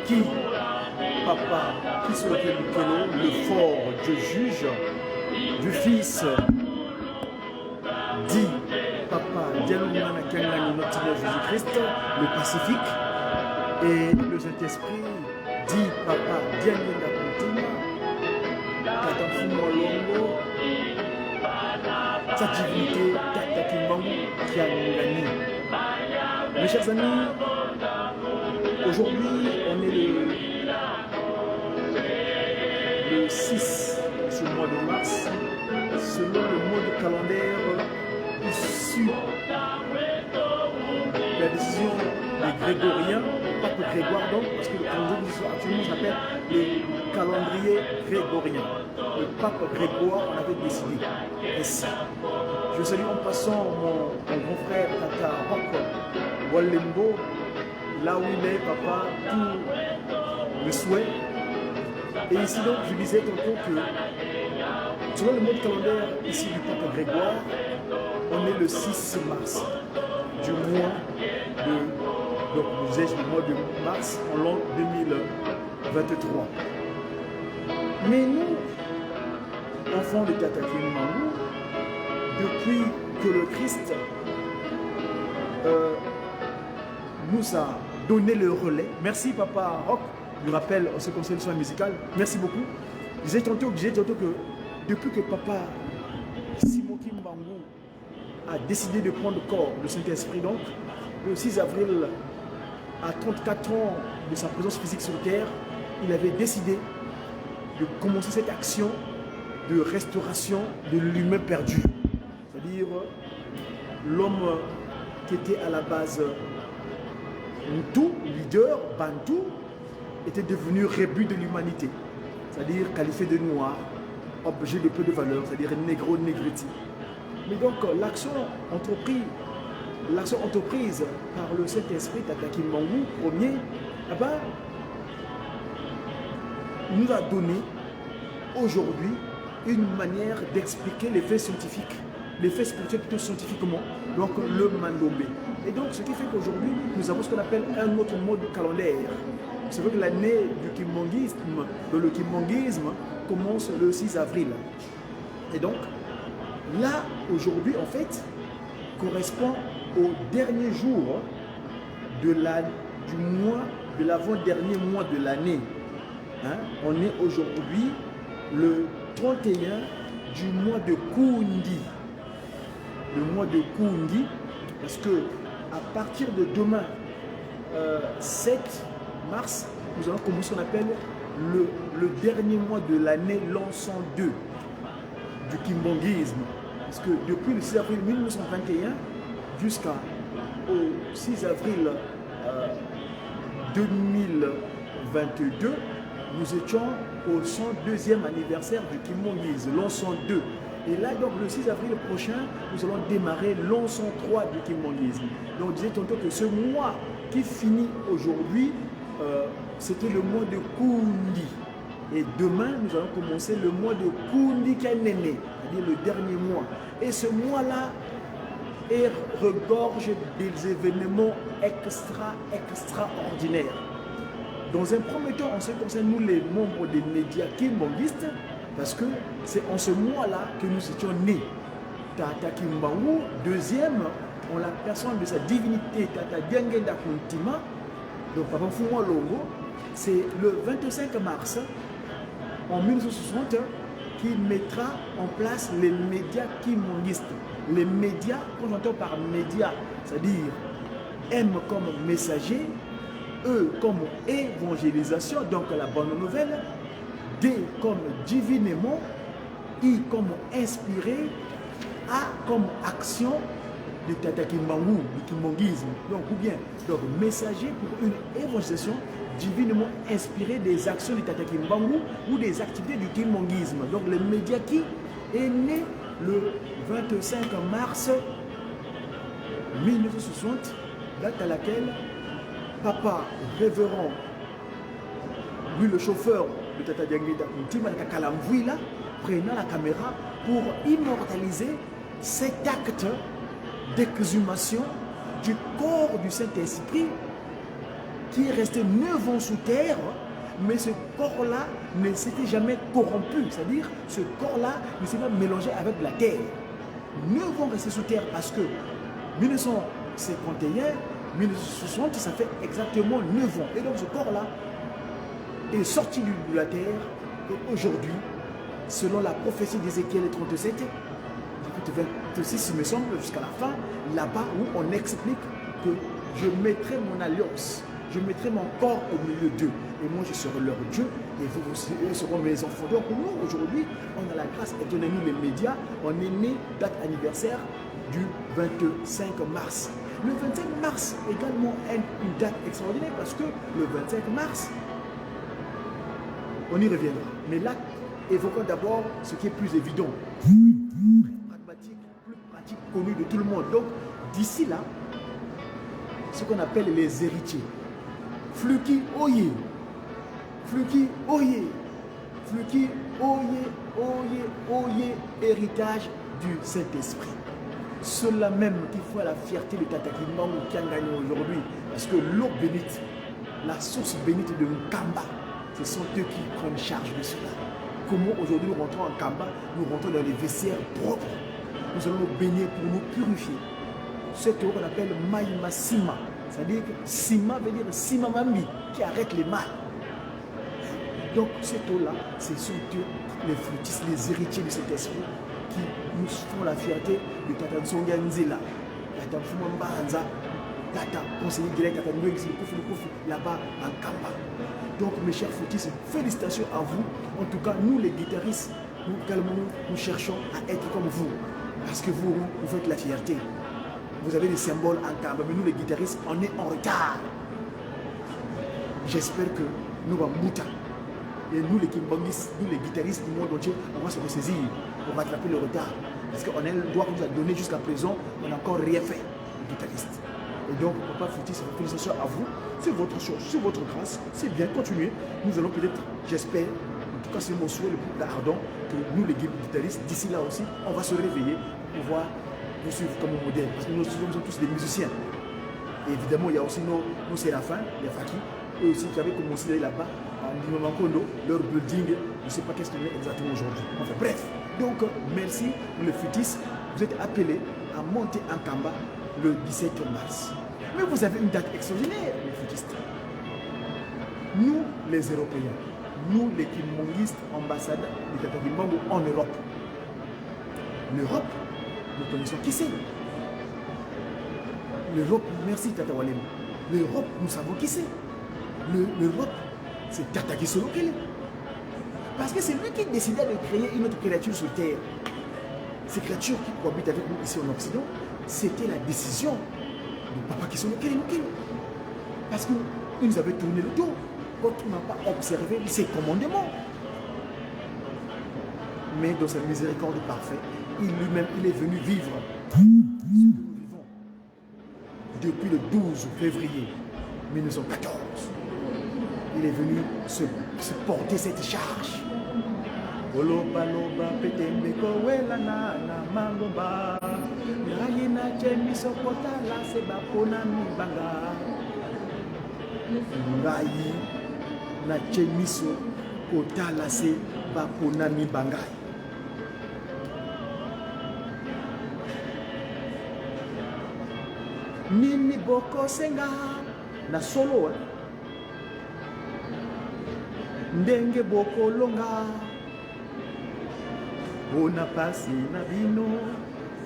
qui, papa, qui se le fort Dieu juge, du Fils, dit, papa, notre Jésus-Christ, le pacifique, et le Saint-Esprit dit, papa, sa divinité, qui a gagné. Mes chers amis, aujourd'hui, on est le 6 ce mois de mars, selon le mode calendaire issu de la décision des Grégoriens, pape Grégoire donc, parce que le calendrier actuellement s'appelle le calendrier grégorien. Le pape Grégoire en avait décidé. Ainsi. Je salue en passant mon grand frère Tata Rock Walembo, là où il est, papa, tout le souhait. Et ici donc, je disais tantôt que selon le mode calendaire ici du pape Grégoire, on est le 6 mars du mois de, donc disais-je, le mois de mars en l'an 2023. Mais nous, enfants de Tata Kimbangu, depuis que le Christ nous a donné le relais, merci papa Rock, du rappel en ce qui concerne le soin musical, merci beaucoup. Je disais tantôt que depuis que papa Simon Kimbangu a décidé de prendre corps le Saint-Esprit, donc le 6 avril, à 34 ans de sa présence physique sur terre, il avait décidé de commencer cette action de restauration de l'humain perdu. C'est-à-dire l'homme qui était à la base Hutu, leader, Bantu, était devenu rébut de l'humanité. C'est-à-dire qualifié de noir, objet de peu de valeur, c'est-à-dire négro, négriti. Mais donc l'action entreprise par le Saint-Esprit, Tata Kimbangu, premier, nous a donné aujourd'hui une manière d'expliquer les faits scientifiques, les faits spirituels plutôt scientifiquement, donc le Mandombe. Et donc ce qui fait qu'aujourd'hui, nous avons ce qu'on appelle un autre mode calendaire. C'est vrai que l'année du kimbanguisme, le kimbanguisme, commence le 6 avril. Et donc, là, aujourd'hui, en fait, correspond au dernier jour de l'avant-dernier mois de l'année. Hein? On est aujourd'hui le 31 du mois de Kundi. Le mois de Kundi, parce que à partir de demain, 7 mars, nous allons commencer ce qu'on appelle le dernier mois de l'année, l'an 102 du kimbanguisme. Parce que depuis le 6 avril 1921 jusqu'au 6 avril 2022, nous étions au 102e anniversaire du kimbanguisme, l'an 102. Et là, donc, le 6 avril prochain, nous allons démarrer l'an 103 du kimbanguisme. Donc, on disait tantôt que ce mois qui finit aujourd'hui, c'était le mois de Kundi. Et demain, nous allons commencer le mois de Kundi Kanene, c'est-à-dire le dernier mois. Et ce mois-là regorge des événements extraordinaires. Dans un premier temps, en ce qui concerne nous, les membres des médias kimbanguistes, parce que c'est en ce mois-là que nous étions nés. Tata Kimbangu, deuxième, en la personne de sa divinité, Tata Diangenda Kuntima, donc Papa Fumwa Longo, c'est le 25 mars en 1960 qu'il mettra en place les médias kimbanguistes. Les médias, quand j'entends par médias, c'est-à-dire M comme messager, E comme évangélisation, donc la bonne nouvelle, D comme divinement, I comme inspiré, A comme action de Tata Kimbangu, du kimbanguisme. Donc, ou bien, donc, messager pour une évangélisation divinement inspirée des actions de Tata Kimbangu ou des activités du kimbanguisme. Donc, le média qui est né le 25 mars 1960, date à laquelle Papa révérend, lui le chauffeur de Tata Diangenda Kuntima, prenant la caméra pour immortaliser cet acte d'exhumation du corps du Saint-Esprit qui est resté 9 ans sous terre, mais ce corps-là ne s'était jamais corrompu. C'est-à-dire, ce corps-là ne s'est pas mélangé avec la terre. 9 ans restés sous terre parce que 1951, 1960, ça fait exactement 9 ans. Et donc ce corps-là est sorti de la terre. Et aujourd'hui, selon la prophétie d'Ézéchiel 37, 26 il me semble, jusqu'à la fin, là-bas où on explique que je mettrai mon alliance, je mettrai mon corps au milieu d'eux. Et moi, je serai leur Dieu, et vous aussi, eux seront mes enfants. Donc nous, aujourd'hui, on a la grâce, et donnez nous les médias, on est né, date anniversaire du 25 mars. Le 25 mars, également, une date extraordinaire, parce que le 25 mars, on y reviendra. Mais là, évoquons d'abord ce qui est plus évident, plus pragmatique, plus pratique, connu de tout le monde. Donc, d'ici là, ce qu'on appelle les héritiers. Fluki Oye. Fluki Oye. Fluki Oye, Oye, Oye, héritage du Saint-Esprit. Ceux-là même qui font la fierté de Tata Kimbangu qui a gagné aujourd'hui. Parce que l'eau bénite, la source bénite de Nkamba, ce sont eux qui prennent charge de cela. Comment aujourd'hui nous rentrons en Kamba, nous rentrons dans les vestiaires propres. Nous allons nous baigner pour nous purifier. Cette eau qu'on appelle Maïma Sima. C'est-à-dire que Sima veut dire Simamami, qui arrête les mal. Donc cette eau-là, ce sont eux, les flûtistes, les héritiers de cet esprit, qui nous font la fierté de Tata Nsonga Nzela, Tata Mfumambanza, Tata conseiller direct, Tata Nwengzi, là-bas en Kamba. Donc mes chers flûtistes, félicitations à vous. En tout cas, nous les guitaristes, nous cherchons à être comme vous. Parce que vous faites la fierté. Vous avez des symboles en Kamba, mais nous les guitaristes, on est en retard. J'espère que nous allons mouta. Et nous les kimbangistes, nous les guitaristes du monde entier, on va se ressaisir pour rattraper le retard. Parce qu'on a le droit qu'on nous a donné jusqu'à présent, on n'a encore rien fait, les guitaristes. Et donc, papa flûtiste, félicitations à vous. C'est votre chose, c'est votre grâce. C'est bien, continuez. Nous allons peut-être, j'espère, en tout cas c'est mon souhait le plus ardent, que nous les guitaristes, d'ici là aussi, on va se réveiller pour pouvoir vous suivre comme modèle. Parce que nous sommes tous des musiciens. Et évidemment, il y a aussi nos séraphins, les fakis, eux aussi qui avaient commencé là-bas, en Limamankondo, leur building, je ne sais pas qu'est-ce qu'on est exactement aujourd'hui. Enfin bref, donc merci les flûtistes. Vous êtes appelés à monter en Kamba le 17 mars. Mais vous avez une date extraordinaire, les flûtistes. Nous, les Européens, nous, les kimbangistes, ambassadeurs de Tata Kimbangu en Europe. L'Europe, nous connaissons qui c'est. L'Europe, merci Tata Walem. L'Europe, nous savons qui c'est. L'Europe, c'est Tata Kisolokele. Parce que c'est lui qui décidait de créer une autre créature sur Terre. Ces créatures qui cohabitent avec nous ici en Occident, c'était la décision de Papa Kisolokele. Parce qu'il nous avait tourné le dos quand on n'a pas observé ses commandements. Mais dans sa miséricorde parfaite, il lui-même, il est venu vivre ce que nous vivons depuis le 12 février 1914. Il est venu se porter cette charge. Nini boko senga na solo ndenge boko longa ona pasi na bino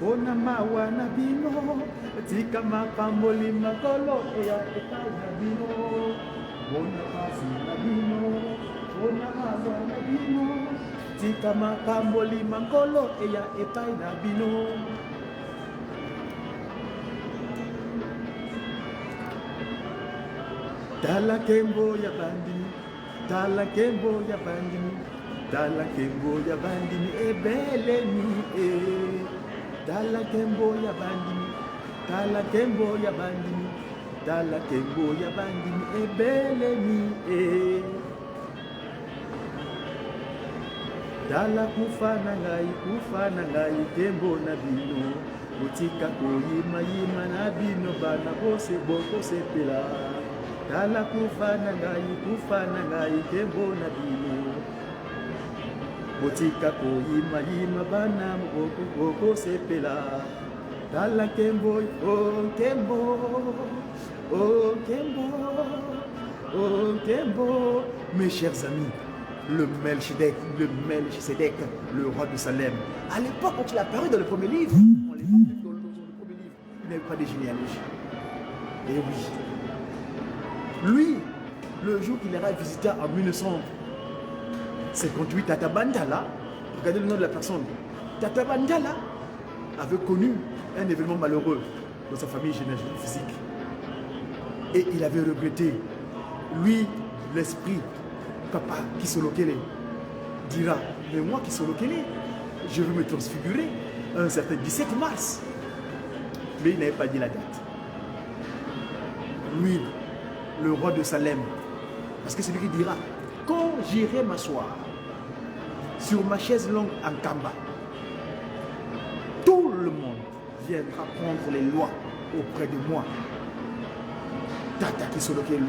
ona mawa na bino tika mapamboli makolo ya epai na bino ona pasi na bino ona mawa na bino tika mapamboli makolo ya epai na bino. Tala kembo ya bandini, tala kembo ya bandini, tala kembo ya bandini, ebeleni e. Tala kembo ya bandini, tala kembo ya bandini, tala kembo ya bandini, ebeleni e. Tala kufa na ngai kembo na bino, utika koyima yima na bino bana bose boko sepela. Tala kufa nangai kembo na bino. Botika koyima yima bana moko sepela. Tala kembo, oh kembo, oh kembo, oh kembo. Mes chers amis, le Melchisedec, le roi de Salem. À l'époque, quand il a apparu dans le premier livre, dans le premier livre, il n'avait pas de généalogie. Et oui, lui, le jour qu'il ira visiter en 1958, Tata Bandala, regardez le nom de la personne, Tata Bandala avait connu un événement malheureux dans sa famille généalogique physique. Et il avait regretté, lui, l'esprit, papa qui se loquait, dira, mais moi qui se loquait, je veux me transfigurer un certain 17 mars. Mais il n'avait pas dit la date. Lui, le roi de Salem, parce que c'est lui qui dira, quand j'irai m'asseoir sur ma chaise longue en Kamba, tout le monde viendra prendre les lois auprès de moi. Tata qui se loquait.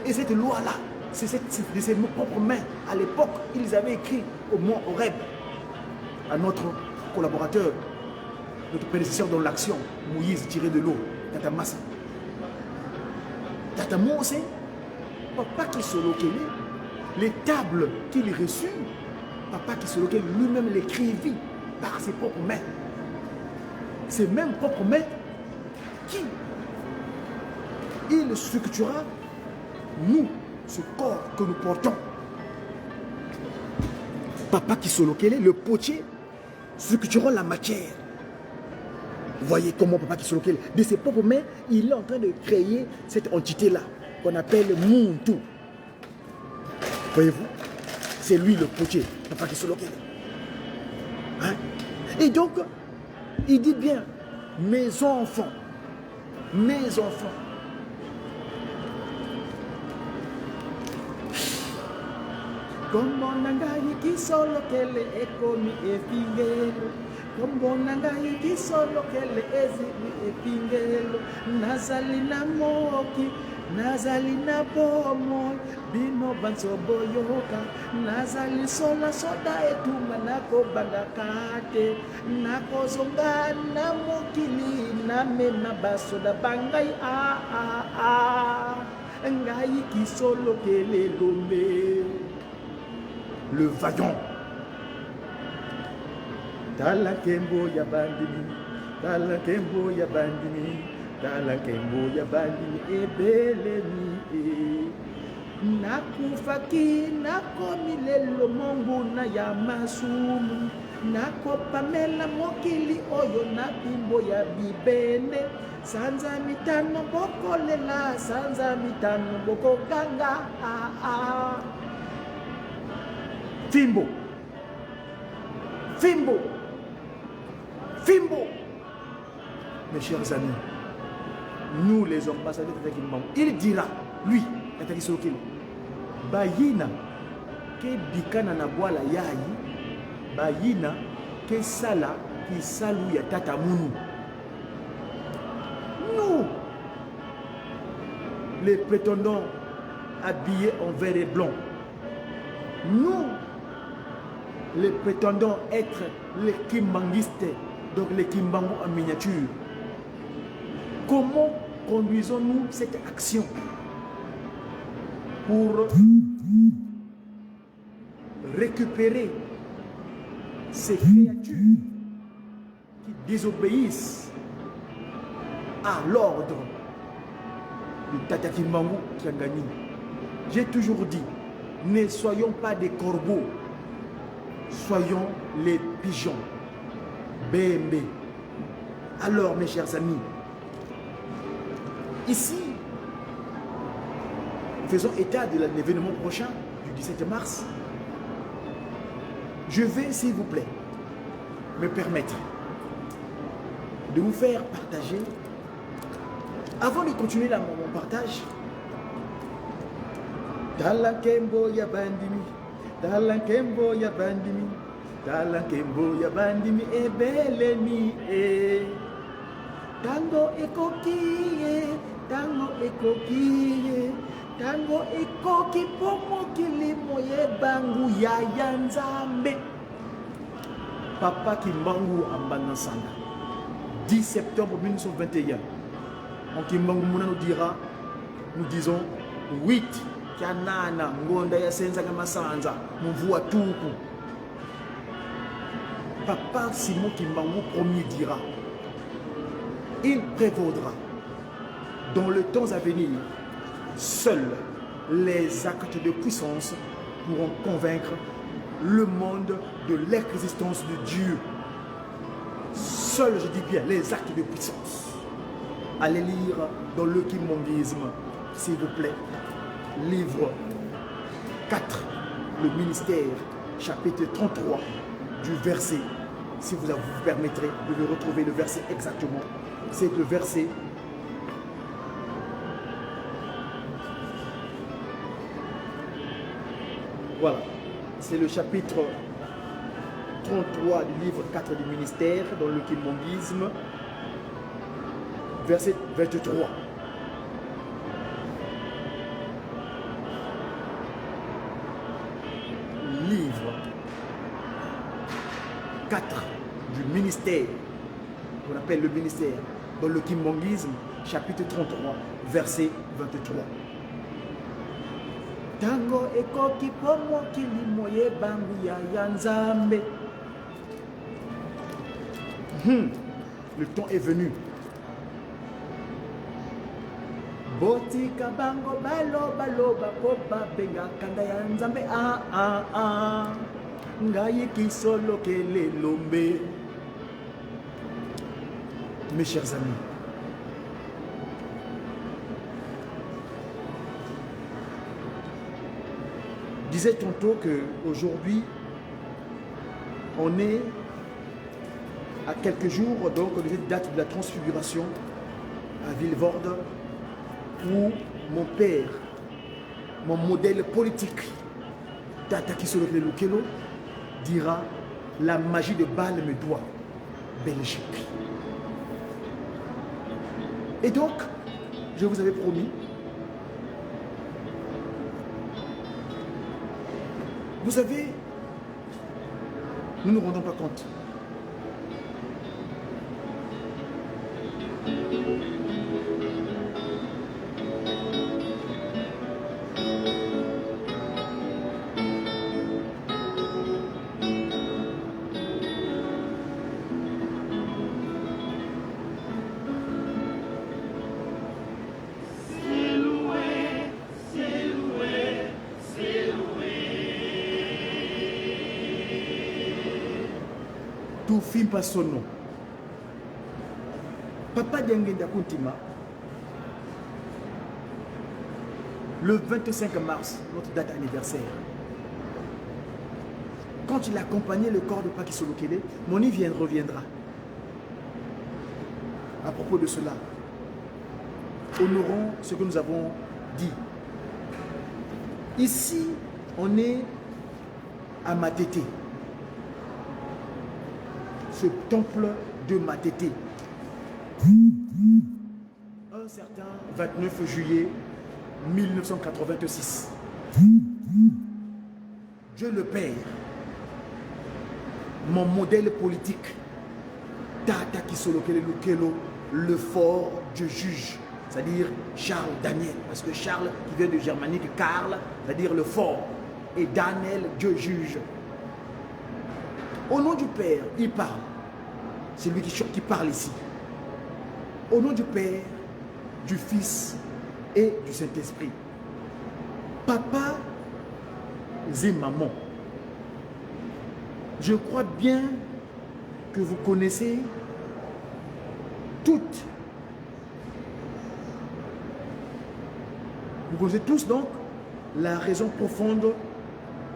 Et cette loi-là, c'est de ses propres mains. À l'époque, ils avaient écrit au mont Horeb à notre collaborateur, notre prédécesseur dans l'action, Moïse tiré de l'eau, Tata Massa. Tata Mose, papa qui se loquait, les tables qu'il reçut, papa qui se loquait lui-même l'écrivit par ses propres mains. Ces mêmes propres mains qui il structura nous, ce corps que nous portons. Papa qui se loquait, le potier, structurant la matière. Vous voyez comment papa qui se loquait, de ses propres mains, il est en train de créer cette entité-là, qu'on appelle Muntu. Voyez-vous, c'est lui le potier, papa qui se loquait. Hein? Et donc, il dit bien, mes enfants, Kombo nangai kisolo kele ekomi epingelo. Kombo nangai kisolo kele ezimi epingelo. Nazali na moki, nazali na bomo, bino banso boyoka. Nazali sola soda etuma nako bangakate. Nako zonga na mokili na mema basoda bangai ngai kisolo kele lombe. Le vaillant. Talakembo ya bandimi, talakembo ya bandimi, talakembo ya bandimi, ebelemi. Nakufaki, nakomilelo mongu na ya masumu, nakopamela mokili oyo na bimbo ya bibene. Sanza mitano bokolela, sanza mitano bokoganga. Fimbo. Fimbo. Fimbo. Mes chers amis, nous les ambassadeurs de Kimbangu, il dira, lui, Bayina, ke bikana na boala yayi, Bayina, ke sala, ki salu ya tata munu. Nous, les prétendants habillés en vert et blanc, nous, les prétendants être les kimbanguistes, donc les kimbangu en miniature. Comment conduisons-nous cette action pour récupérer ces créatures qui désobéissent à l'ordre du Tata Kimbangu qui a gagné? J'ai toujours dit, ne soyons pas des corbeaux, soyons les pigeons. BMB. Alors, mes chers amis, ici, faisons état de l'événement prochain du 17 mars. Je vais, s'il vous plaît, me permettre de vous faire partager, avant de continuer là, mon partage, Talakembo ya bandimi, Talakembo ya bandimi, Talakembo ya bandimi, ebelemi e. Tango ekoki tango ekoki, tango ekoki po mokili moyebangu ya Nzambe. Papa Kimbangu Ambana Sanda, 10 septembre 1921. En Kimbangu Mouna nous dira, nous disons 8 Kanana Ngonda ya Senza Kamasanza, Mvua Tuku. Papa Simon Kimbangu premier dira, il prévaudra dans le temps à venir, seuls les actes de puissance pourront convaincre le monde de l'existence de Dieu. Seuls, je dis bien, les actes de puissance. Allez lire dans le Kimbongisme, s'il vous plaît, livre 4, le ministère, chapitre 33, du verset, si vous permettrez, de retrouver le verset exactement. C'est le verset . Voilà, c'est le chapitre 33 du livre 4 du ministère, dans le Kimbongisme, verset 23. Livre 4 du ministère, qu'on appelle le ministère, dans le Kimbongisme, chapitre 33, verset 23. Tango ekoki po mokili moyebangu ya Nzambe. Le temps est venu. Botika bango baloba loba po babenga kanda ya Nzambe. Ngayi kisolo kele lombe. Mes chers amis, je disais tantôt qu'aujourd'hui, on est à quelques jours donc de cette date de la transfiguration à Vilvoorde, où mon père, mon modèle politique, Tata Kisolo Lukelo, dira la magie de Bâle me doit, Belgique. Et donc, je vous avais promis, vous savez, nous ne nous rendons pas compte. Tout film par son nom. Papa Diangenda Kuntima, le 25 mars, notre date anniversaire, quand il accompagnait le corps de Paki Solokele, mon y reviendra. À propos de cela, honorons ce que nous avons dit. Ici, on est à Matete. Ce temple de Matete. Un certain 29 juillet 1986. Dieu le Père, mon modèle politique, Tata Kisolokele Lukelo, le fort Dieu juge, c'est-à-dire Charles Daniel, parce que Charles qui vient de germanique Karl, c'est-à-dire le fort, et Daniel, Dieu juge. Au nom du Père, il parle. C'est lui qui parle ici. Au nom du Père, du Fils et du Saint-Esprit. Papa et maman, je crois bien que vous connaissez toutes. Vous connaissez tous donc la raison profonde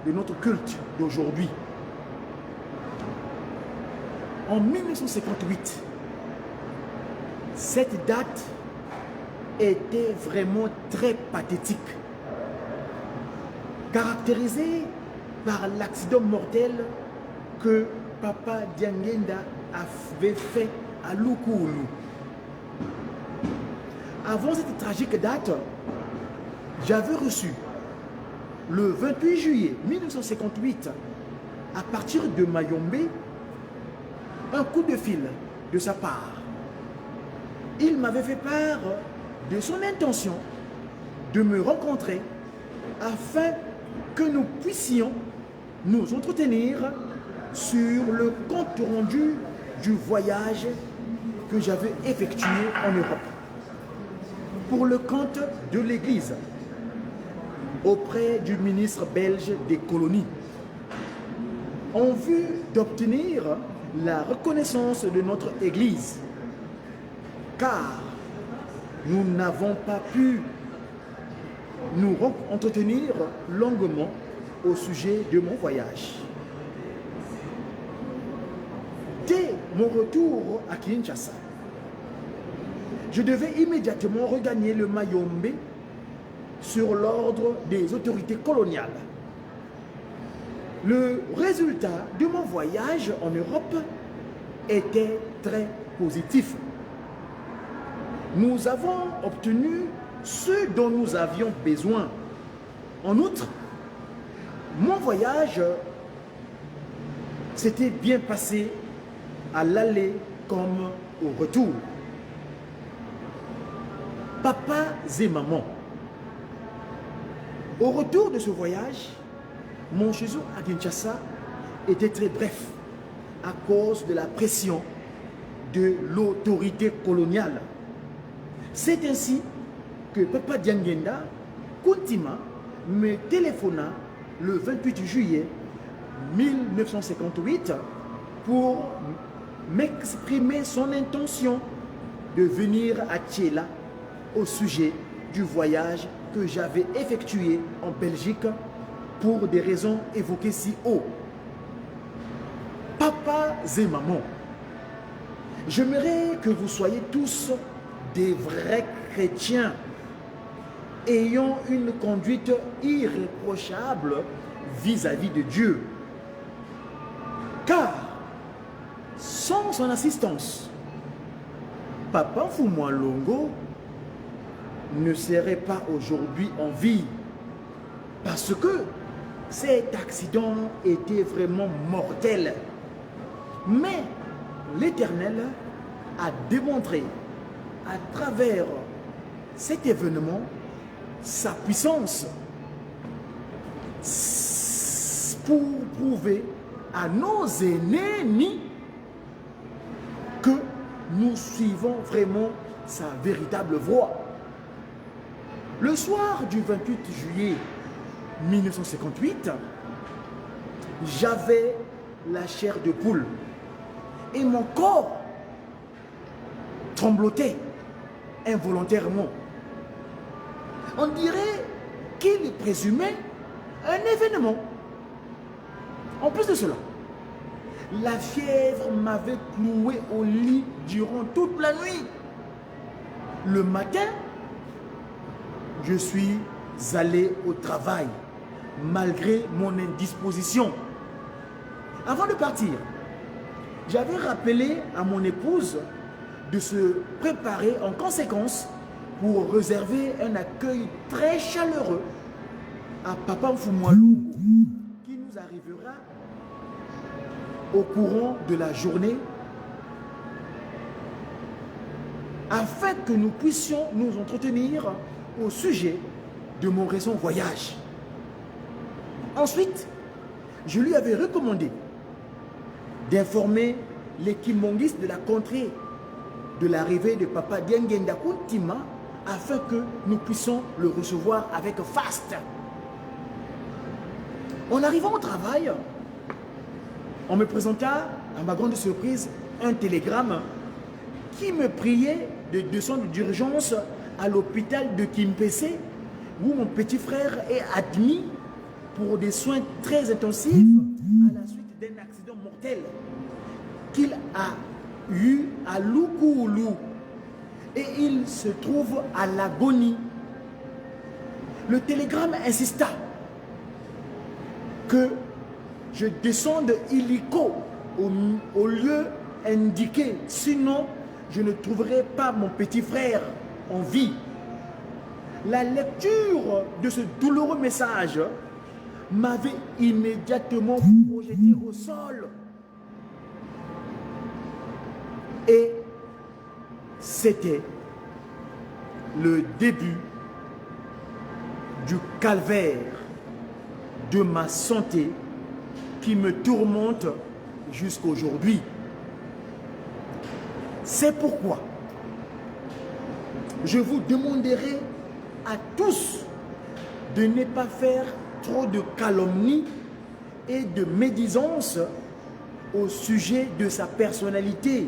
de notre culte d'aujourd'hui. En 1958, cette date était vraiment très pathétique, caractérisée par l'accident mortel que Papa Diangenda avait fait à Lukulu. avant cette tragique date, j'avais reçu le 28 juillet 1958, à partir de Mayombe, un coup de fil de sa part. Il m'avait fait part de son intention de me rencontrer afin que nous puissions nous entretenir sur le compte rendu du voyage que j'avais effectué en Europe pour le compte de l'Église auprès du ministre belge des colonies en vue d'obtenir la reconnaissance de notre Église, car nous n'avons pas pu nous entretenir longuement au sujet de mon voyage. Dès mon retour à Kinshasa, je devais immédiatement regagner le Mayombe sur l'ordre des autorités coloniales. Le résultat de mon voyage en Europe était très positif. Nous avons obtenu ce dont nous avions besoin. En outre, mon voyage s'était bien passé à l'aller comme au retour. Papa et maman. Au retour de ce voyage, mon séjour à Kinshasa était très bref à cause de la pression de l'autorité coloniale. C'est ainsi que Papa Diangenda Kuntima me téléphona le 28 juillet 1958 pour m'exprimer son intention de venir à Thiela au sujet du voyage que j'avais effectué en Belgique pour des raisons évoquées si haut. Papa et maman, j'aimerais que vous soyez tous des vrais chrétiens ayant une conduite irréprochable vis-à-vis de Dieu. Car sans son assistance, Papa Nfumwa Longo ne serait pas aujourd'hui en vie, parce que cet accident était vraiment mortel. Mais l'Éternel a démontré à travers cet événement sa puissance pour prouver à nos ennemis que nous suivons vraiment sa véritable voie. Le soir du 28 juillet 1958, j'avais la chair de poule et mon corps tremblotait involontairement. On dirait qu'il présumait un événement. En plus de cela, la fièvre m'avait cloué au lit durant toute la nuit. Le matin, je suis allé au travail, malgré mon indisposition. Avant de partir, j'avais rappelé à mon épouse de se préparer en conséquence pour réserver un accueil très chaleureux à Papa Nfumwa Longo, qui nous arrivera au courant de la journée afin que nous puissions nous entretenir au sujet de mon récent voyage. Ensuite, je lui avais recommandé d'informer les kimongistes de la contrée de l'arrivée de Papa Diangenda Kuntima afin que nous puissions le recevoir avec faste. En arrivant au travail, on me présenta, à ma grande surprise, un télégramme qui me priait de descendre d'urgence à l'hôpital de Kimpese, où mon petit frère est admis pour des soins très intensifs à la suite d'un accident mortel qu'il a eu à Lukuulu, et il se trouve à l'agonie. Le télégramme insista que je descende illico au lieu indiqué, sinon je ne trouverai pas mon petit frère en vie. La lecture de ce douloureux message m'avait immédiatement projeté au sol. Et c'était le début du calvaire de ma santé qui me tourmente jusqu'aujourd'hui. C'est pourquoi je vous demanderai à tous de ne pas faire trop de calomnies et de médisance au sujet de sa personnalité,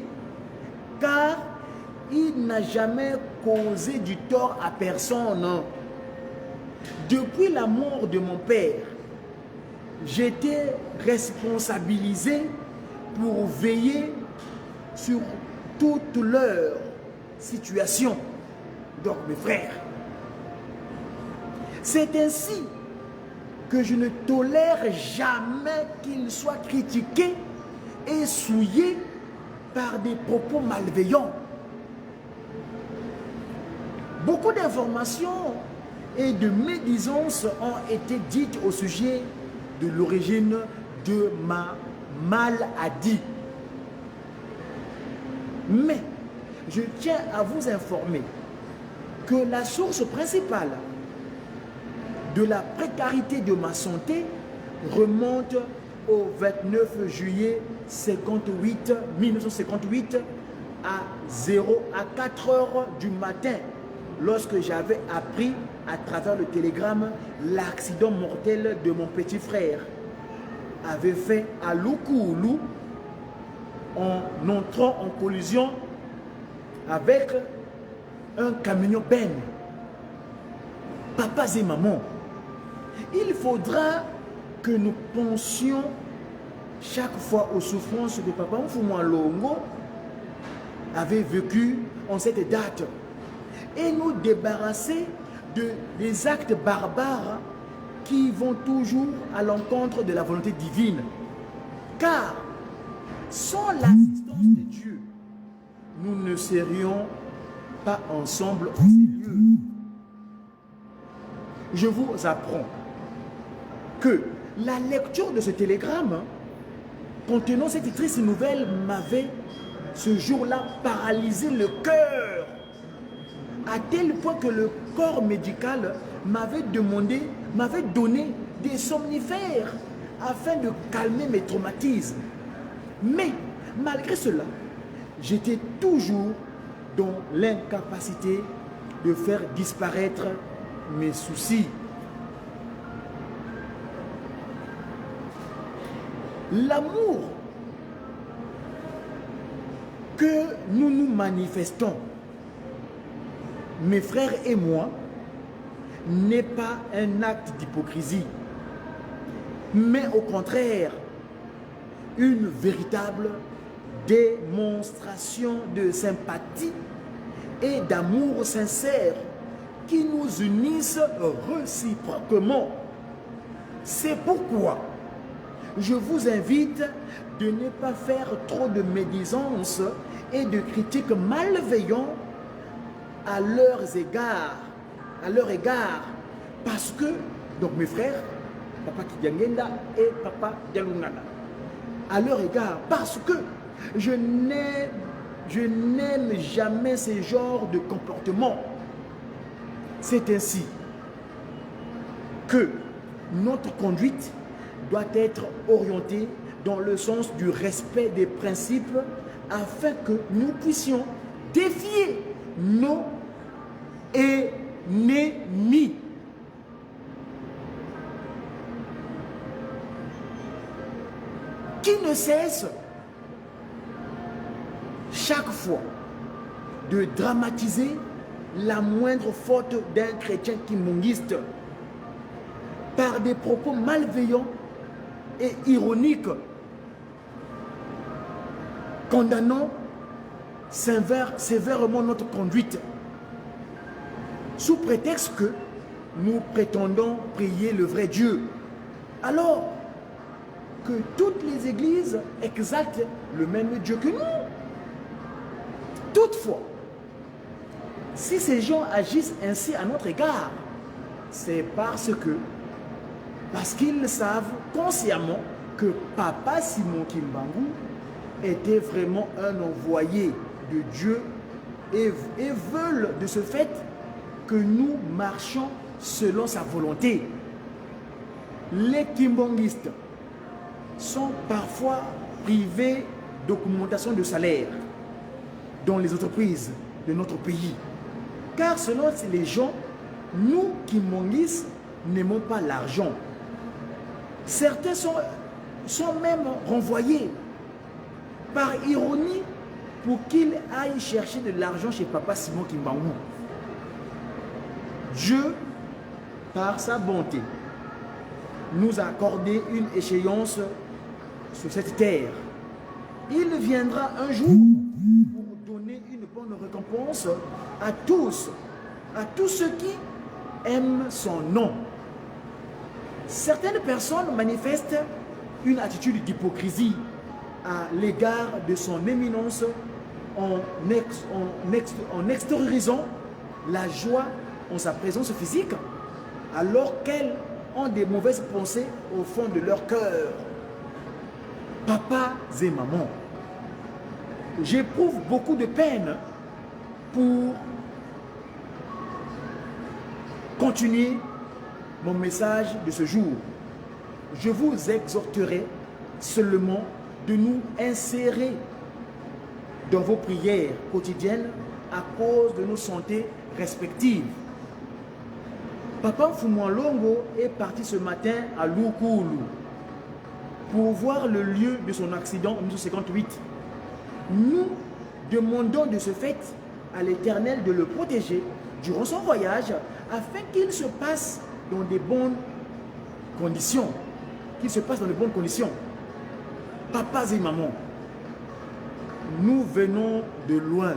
car il n'a jamais causé du tort à personne. Depuis la mort de mon père, j'étais responsabilisé pour veiller sur toute leur situation. Donc mes frères, c'est ainsi que je ne tolère jamais qu'ils soient critiqués et souillés par des propos malveillants. Beaucoup d'informations et de médisances ont été dites au sujet de l'origine de ma maladie. Mais je tiens à vous informer que la source principale de la précarité de ma santé remonte au 29 juillet 1958 à 4 heures du matin, lorsque j'avais appris à travers le télégramme l'accident mortel de mon petit frère avait fait à Lukuulu en entrant en collision avec un camion Ben. Papas et maman, il faudra que nous pensions chaque fois aux souffrances de papa Mfumu Longo avait vécu en cette date et nous débarrasser des actes barbares qui vont toujours à l'encontre de la volonté divine. Car sans l'assistance de Dieu, nous ne serions pas ensemble en ces lieux. Je vous apprends que la lecture de ce télégramme contenant cette triste nouvelle m'avait ce jour-là paralysé le cœur, à tel point que le corps médical m'avait donné des somnifères afin de calmer mes traumatismes. Mais malgré cela, j'étais toujours dans l'incapacité de faire disparaître mes soucis. L'amour que nous nous manifestons, mes frères et moi, n'est pas un acte d'hypocrisie, mais au contraire, une véritable démonstration de sympathie et d'amour sincère qui nous unissent réciproquement. C'est pourquoi je vous invite de ne pas faire trop de médisance et de critiques malveillantes à leur égard, parce que, donc mes frères, Papa Kidiangenda et Papa Dialungana, à leur égard, parce que je n'aime jamais ce genre de comportement. C'est ainsi que notre conduite doit être orientée dans le sens du respect des principes afin que nous puissions défier nos ennemis. Qui ne cesse chaque fois de dramatiser la moindre faute d'un chrétien kimbungiste par des propos malveillants et ironiques, condamnant sévèrement notre conduite, sous prétexte que nous prétendons prier le vrai Dieu, alors que toutes les églises exaltent le même Dieu que nous. Toutefois, Si ces gens agissent ainsi à notre égard, c'est parce qu'ils savent consciemment que Papa Simon Kimbangu était vraiment un envoyé de Dieu et veulent de ce fait que nous marchions selon sa volonté. Les kimbanguistes sont parfois privés d'augmentation de salaire dans les entreprises de notre pays. Car selon les gens, nous kimbanguistes n'aimons pas l'argent. Certains sont même renvoyés par ironie pour qu'ils aillent chercher de l'argent chez Papa Simon Kimbangu. Dieu, par sa bonté, nous a accordé une échéance sur cette terre. Il viendra un jour pour donner une bonne récompense à tous ceux qui aiment son nom. Certaines personnes manifestent une attitude d'hypocrisie à l'égard de son éminence en extériorisant la joie en sa présence physique, alors qu'elles ont des mauvaises pensées au fond de leur cœur. Papa et maman, j'éprouve beaucoup de peine pour continuer mon message de ce jour. Je vous exhorterai seulement de nous insérer dans vos prières quotidiennes à cause de nos santé respectives. Papa Mfumwalongo est parti ce matin à Lukulu pour voir le lieu de son accident en 1958. Nous demandons de ce fait à l'Éternel de le protéger durant son voyage afin qu'il se passe dans de bonnes conditions. Papas et mamans, nous venons de loin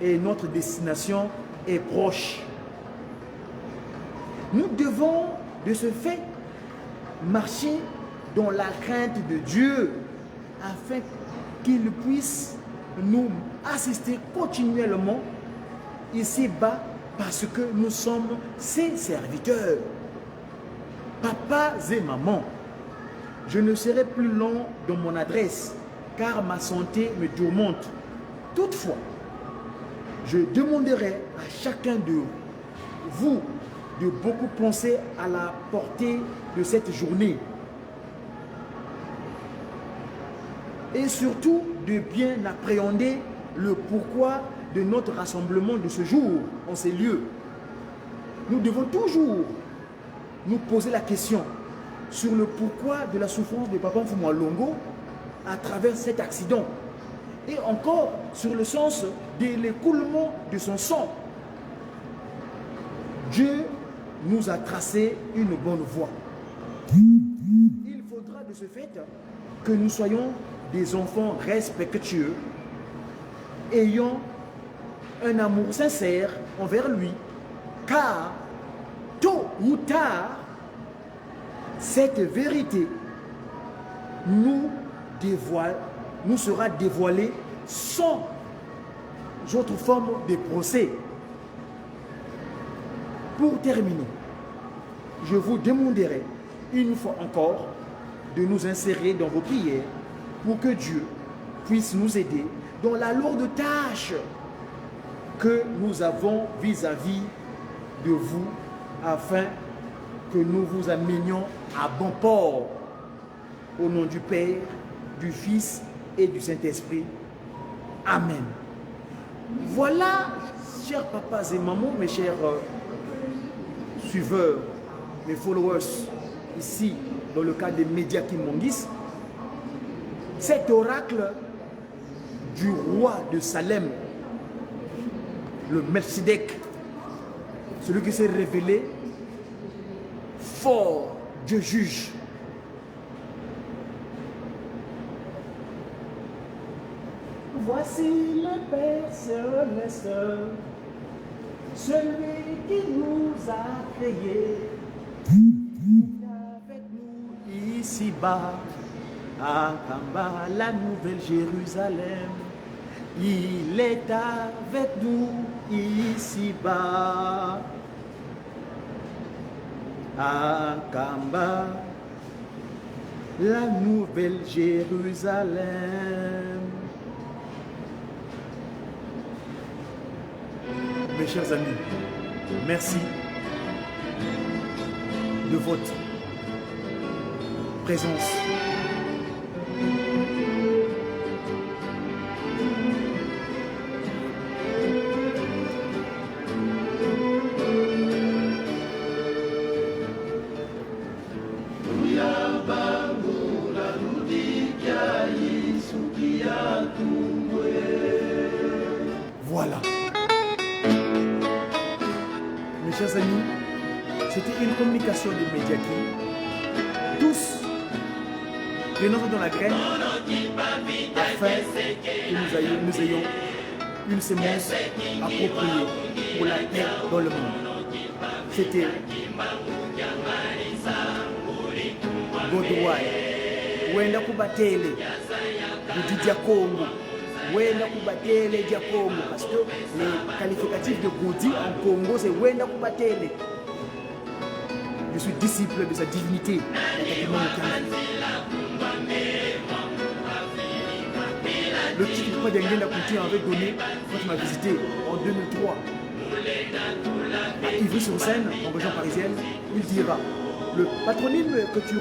et notre destination est proche. Nous devons de ce fait marcher dans la crainte de Dieu afin qu'il puisse nous assister continuellement ici-bas parce que nous sommes ses serviteurs. Papas et mamans, je ne serai plus long dans mon adresse car ma santé me tourmente. Toutefois, je demanderai à chacun de vous de beaucoup penser à la portée de cette journée et surtout de bien appréhender le pourquoi de notre rassemblement de ce jour en ces lieux. Nous devons toujours nous poser la question sur le pourquoi de la souffrance de Papa Mfumwalongo à travers cet accident et encore sur le sens de l'écoulement de son sang. Dieu nous a tracé une bonne voie. Il faudra de ce fait que nous soyons des enfants respectueux, ayant un amour sincère envers lui, car tôt ou tard, cette vérité nous sera dévoilée sans autre forme de procès. Pour terminer, je vous demanderai une fois encore de nous insérer dans vos prières pour que Dieu puisse nous aider dans la lourde tâche que nous avons vis-à-vis de vous afin que nous vous amenions à bon port. Au nom du Père, du Fils et du Saint-Esprit. Amen. Voilà, chers papas et mamans, mes chers suiveurs, mes followers, ici, dans le cadre des médias Kimbangis, cet oracle du roi de Salem, le Melchizedek, celui qui s'est révélé fort, Dieu juge. Voici le Père céleste, celui qui nous a créés, avec nous ici-bas, à Kamba, la nouvelle Jérusalem. Il est avec nous ici-bas. À Kamba, la nouvelle Jérusalem. Mes chers amis, merci de votre présence. Voilà. Mes chers amis, c'était une communication de Mediaki. Tous, prenons dans la graine afin que nous ayons une semence appropriée pour la paix dans le monde. C'était Godouaï, Wenda Kubatele, de Didia Congo. Wenda Kubatele Dia Congo, parce que le qualificatif de Godi en Congo c'est Wenda Kubatele. Je suis disciple de sa divinité. Le titre de Padiangenda Kouti avait donné quand tu m'as visité en 2003 à Ivry-sur-Seine, en région parisienne. Il dira le patronyme que tu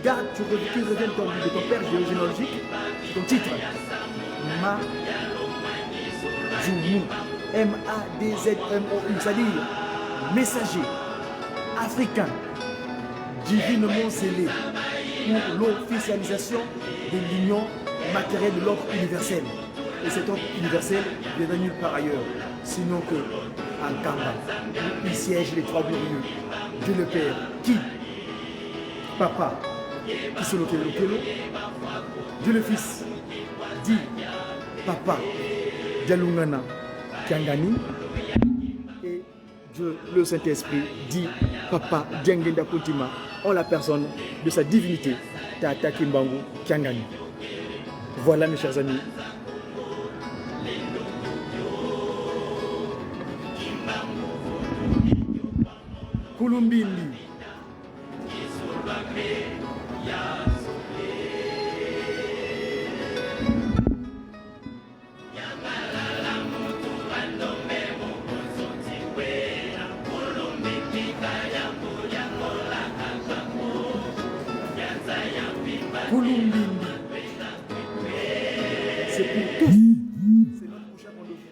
gardes, tu reviens de ton père généalogique, c'est ton titre. Madjoumou, M-A-D-Z-M-O-U, c'est-à-dire messager africain, divinement scellé pour l'officialisation de l'union matérielle de l'ordre universel. Et cet ordre universel viendra nulle part ailleurs, sinon que en Kamba, où il siège les trois glorieux. Dieu le Père, qui Papa, qui sont Lokelo, Dieu le Fils, dit Papa, Dialungana, Kiangani, et Dieu le Saint-Esprit dit Papa, Diangenda Koutima, en la personne de sa divinité, Tata Kimbangu, Kiangani. Voilà mes chers amis. Kulumbindi. Kulumbindi. C'est pour tous. C'est notre prochain rendez-vous.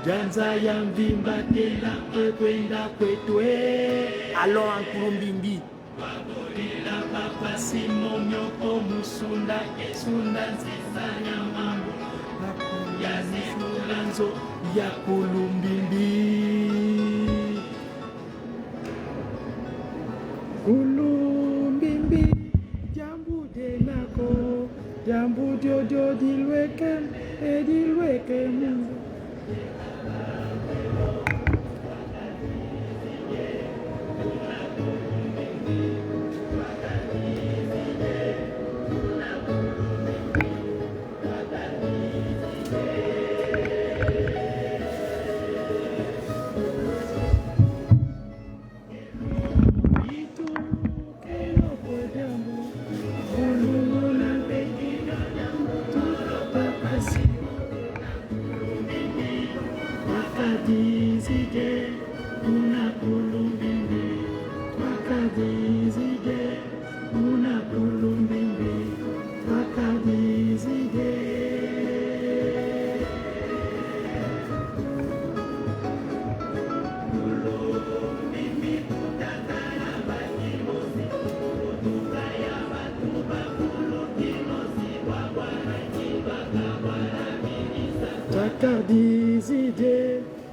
Janza yambimba tela kwenda kwetwe. Alors en Kulumbindi. Papa Simonyo Musunda Sunda Nziza Yamambo. Yazifulanzo ya Kulumbindi. Kulumbindi. Jambu denako. Jambu jojo dilweke. Dilweke mungu.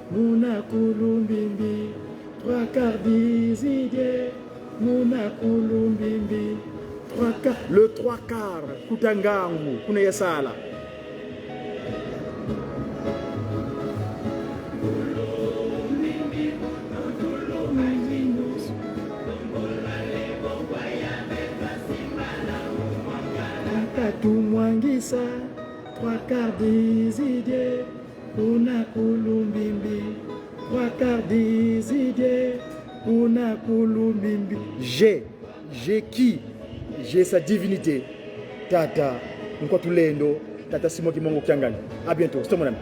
Muna Kulumbindi, trois quarts des idées, Muna kulumbimbi. Le trois quarts. Kutangangu. Kunayasala. Tumwangisa, trois quarts des idées, una kulumbimbi, trois quarts des idées, una kulumbimbi. J'ai qui? J'ai sa divinité. Tata, Nkotulendo, Tata Simo Kimongo Kiangani. À bientôt, c'est mon ami.